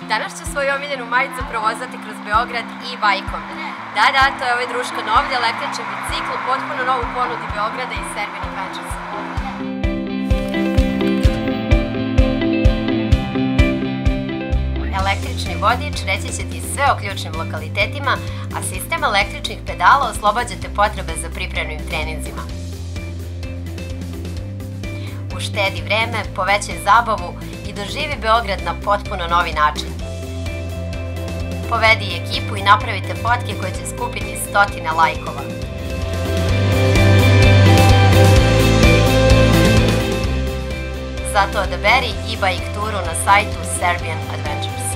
Danas ću svoju omiljenu majicu provozati kroz Beograd e-bajkom. Da, to je ovaj Druška Novlje, električni bicikl, potpuno novu ponudi Beograda i Serbian Adventures. Električni vodič reći će ti sve o ključnim lokalitetima, a sistem električnih pedala oslobađa te potrebe za pripremnim treninzima. Uštedi vreme, povećaj zabavu i doživi Beograd na potpuno novi način. Povedi ekipu i napravite fotke koje će skupiti stotine lajkova. Zato odaberi e-bike turu na sajtu Serbian Adventures.